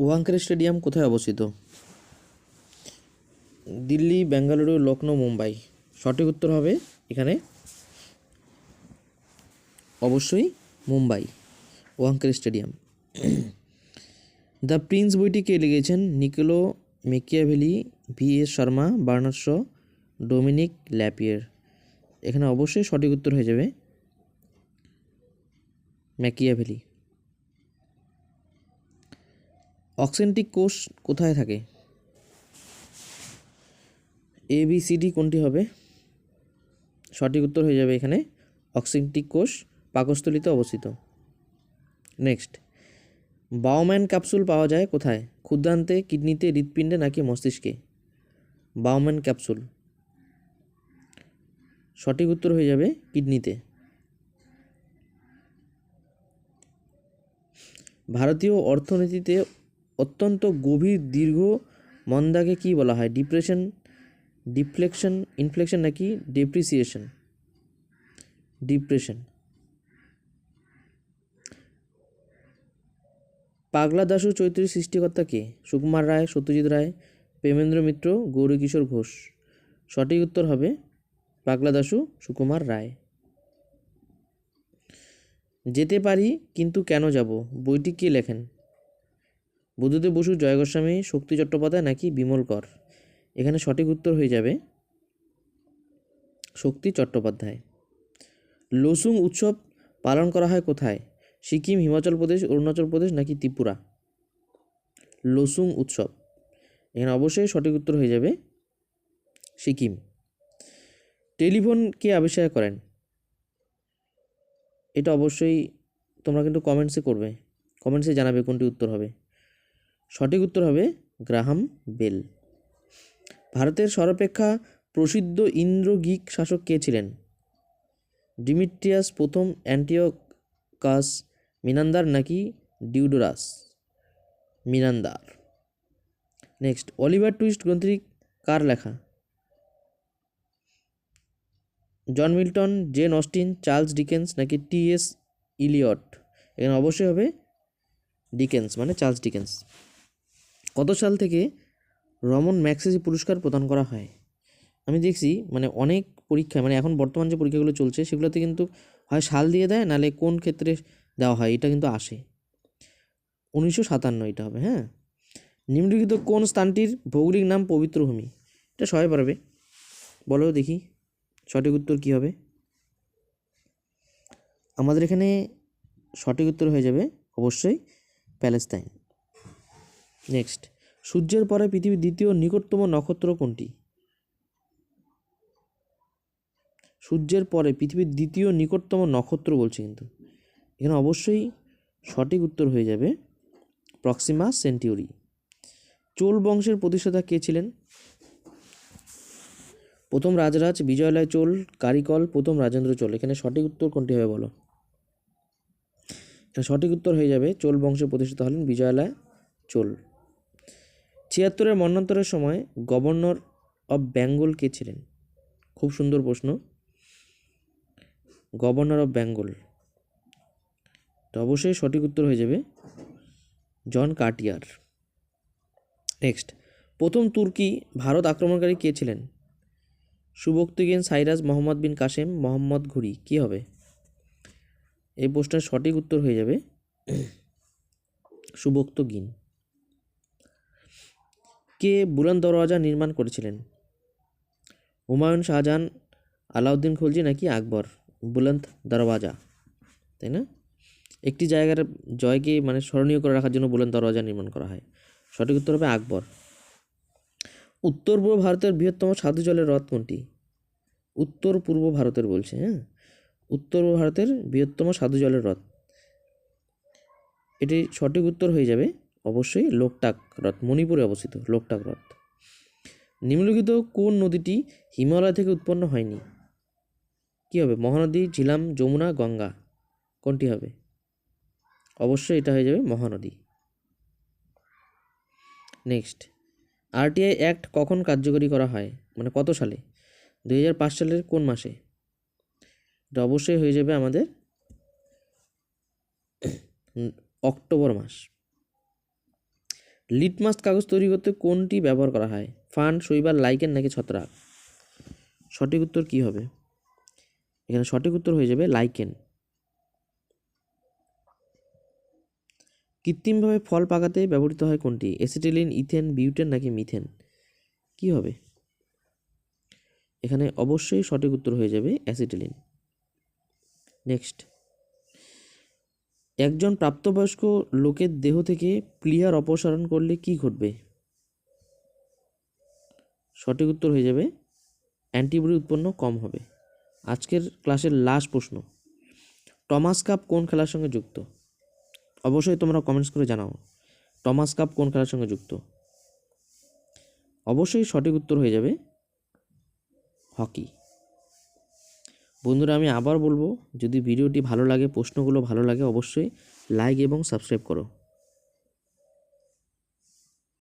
Wankhede stadium কোথায় অবস্থিত? দিল্লি, বেঙ্গালুরু, লখনৌ, মুম্বাই। সঠিক উত্তর হবে এখানে অবশ্যই Mumbai, Wankhede stadium. The prince বইটি কে লিখেছেন? Niccolo Machiavelli, V S. Sharma, Bernard Shaw, Dominique Lapierre. এখানে অবশ্যই সঠিক উত্তর হয়ে যাবে ম্যাকিয়াভেলি। অক্সেন্টিক কোষ কোথায় থাকে? ABCD কোনটি হবে? সঠিক উত্তর হয়ে যাবে এখানে অক্সেন্টিক কোষ পাকস্থলীতে অবস্থিত। নেক্সট, বাউম্যান ক্যাপসুল পাওয়া যায় কোথায়? ক্ষুদ্রান্তে, কিডনিতে, হৃৎপিণ্ডে নাকি মস্তিষ্কে? বাউম্যান ক্যাপসুল সঠিক উত্তর হয়ে যাবে কিডনিতে। ভারতীয় অর্থনীতিতে অত্যন্ত গভীর দীর্ঘ মন্দাকে কি বলা হয়? ডিপ্রেশন, ডিফ্লেকশন, ইনফ্লেকশন নাকি ডেপ্রিসিয়েশন? ডিপ্রেশন। পাগলা দাশু চৈত্রের সৃষ্টিকর্তা কে? সুকুমার রায়, সত্যজিৎ রায়, প্রেমেন্দ্র মিত্র, গৌরীকিশোর ঘোষ। সঠিক উত্তর হবে পাগলা দাশু সুকুমার রায়। যেতে পারি কিন্তু কেন যাব বইটি কে লেখেন? বুদ্ধদেব বসু, জয় গোস্বামী, শক্তি চট্টোপাধ্যায় নাকি বিমল কর? এখানে সঠিক উত্তর হয়ে যাবে শক্তি চট্টোপাধ্যায়। লোসুং উৎসব পালন করা হয় কোথায়? সিকিম, হিমাচল প্রদেশ, অরুণাচল প্রদেশ নাকি ত্রিপুরা? লোসুং উৎসব এখানে অবশ্যই সঠিক উত্তর হয়ে যাবে সিকিম। টেলিফোন কে আবিষ্কার করেন? এটা অবশ্যই তোমরা কিন্তু কমেন্টসে করবে, কমেন্টসে জানাবে কোনটি উত্তর হবে। সঠিক উত্তর হবে গ্রাহাম বেল। ভারতের সর্বাপেক্ষা প্রসিদ্ধ ইন্দ্র গ্রীক শাসক কে ছিলেন? ডিমিট্রিয়াস প্রথম, অ্যান্টিওকাস, মিনান্দার নাকি Diodorus? Menander. Next, Oliver Twist গ্রন্থটি কার লেখা? John Milton, Jane Austen, Charles Dickens নাকি T.S. ইলিয়ট? এখানে অবশ্যই হবে ডিকেন্স, মানে চার্লস ডিকেন্স। কত সাল থেকে রমন ম্যাগসেসে পুরস্কার প্রদান করা হয়? আমি দেখছি মানে অনেক পরীক্ষায়, মানে এখন বর্তমান যে পরীক্ষাগুলো চলছে সেগুলোতে কিন্তু হয় সাল দিয়ে দেয়, নাহলে কোন ক্ষেত্রে দেওয়া হয় এটা কিন্তু আসে। 1957 এটা হবে। হ্যাঁ, নিম্নলিখিত কোন স্থানটির ভৌগোলিক নাম পবিত্র ভূমি? এটা সবাই পারবে, বলো দেখি সঠিক উত্তর কী হবে। আমাদের এখানে সঠিক উত্তর হয়ে যাবে অবশ্যই প্যালেস্তাইন। নেক্সট, সূর্যের পরে পৃথিবীর দ্বিতীয় নিকটতম নক্ষত্র কোনটি? সূর্যের পরে পৃথিবীর দ্বিতীয় নিকটতম নক্ষত্র বলছে, কিন্তু এখানে অবশ্যই সঠিক উত্তর হয়ে যাবে প্রক্সিমা সেন্টিউরি। চোল বংশের প্রতিষ্ঠাতা কে ছিলেন? প্রথম রাজরাজ, বিজয়লয় চোল, কারিকল, প্রথম রাজেন্দ্র চোল। এখানে সঠিক উত্তর কোনটি হবে বলো? এখানে সঠিক উত্তর হয়ে যাবে চোল বংশের প্রতিষ্ঠাতা হলেন বিজয়লয় চোল। 76-এর মন্বন্তরের সময় গভর্নর অফ বেঙ্গল কে ছিলেন? খুব সুন্দর প্রশ্ন। গভর্নর অফ বেঙ্গল, তো অবশ্যই সঠিক উত্তর হয়ে যাবে জন কার্টিয়ার। নেক্সট, প্রথম তুর্কি ভারত আক্রমণকারী কে ছিলেন? সুবক্তগিন, সাইরাস, মোহাম্মদ বিন কাসেম, মোহাম্মদ ঘুরি। কি হবে? এই প্রশ্নের সঠিক উত্তর হয়ে যাবে সুবক্তগিন। কে বুলন্দ দরওয়াজা নির্মাণ করেছিলেন? হুমায়ুন, শাহজাহান, আলাউদ্দিন খলজি নাকি আকবর? বুলন্দ দরওয়াজা, তাই না? একটি জায়গার জয়কে মানে স্মরণীয় করে রাখার জন্য বুলন্দ দরওয়াজা নির্মাণ করা হয়। সঠিক উত্তর হবে আকবর। উত্তর পূর্ব ভারতের বৃহত্তম সাধু জলের হ্রদ কোনটি? উত্তর পূর্ব ভারতের বলছে, হ্যাঁ, উত্তর পূর্ব ভারতের বৃহত্তম সাধু জলের হ্রদ, এটি সঠিক উত্তর হয়ে যাবে অবশ্যই লোকটাক হ্রদ, মণিপুরে অবস্থিত লোকটাক হ্রদ। নিম্নলিখিত কোন নদীটি হিমালয় থেকে উৎপন্ন হয়নি? কি হবে? মহানদী, ঝিলাম, যমুনা, গঙ্গা। কোনটি হবে? অবশ্যই এটা হয়ে যাবে মহানদী। নেক্সট, RTI অ্যাক্ট কখন কার্যকরী করা হয়, মানে কত সালে? 2005 সালের কোন মাসে? এটা অবশ্যই হয়ে যাবে আমাদের অক্টোবর মাস। লিটমাস কাগজ তৈরি করতে কোনটি ব্যবহার করা হয়? ফান্ড, শৈবাল, লাইকেন নাকি ছত্রাক? সঠিক উত্তর কি হবে? এখানে সঠিক উত্তর হয়ে যাবে লাইকেন। কৃত্রিমভাবে ফল পাকাতে ব্যবহৃত হয় কোনটি? অ্যাসিটিলিন, ইথেন, বিউটেন নাকি মিথেন? কি হবে? এখানে অবশ্যই সঠিক উত্তর হয়ে যাবে অ্যাসিটিলিন। নেক্সট, একজন প্রাপ্তবয়স্ক লোকের দেহ থেকে প্লীহার অপসারণ করলে কি ঘটবে? সঠিক উত্তর হয়ে যাবে অ্যান্টিবডি উৎপন্ন কম হবে। আজকের ক্লাসের লাস্ট প্রশ্ন, টমাস কাপ কোন খেলার সঙ্গে যুক্ত? অবশ্যই তোমরা কমেন্টস করে জানাও টমাস কাপ কোন খেলার সঙ্গে যুক্ত। অবশ্যই সঠিক উত্তর হয়ে যাবে হকি। বন্ধুরা, আমি আবার বলবো, যদি ভিডিওটি ভালো লাগে, প্রশ্নগুলো ভালো লাগে, অবশ্যই লাইক এবং সাবস্ক্রাইব করো।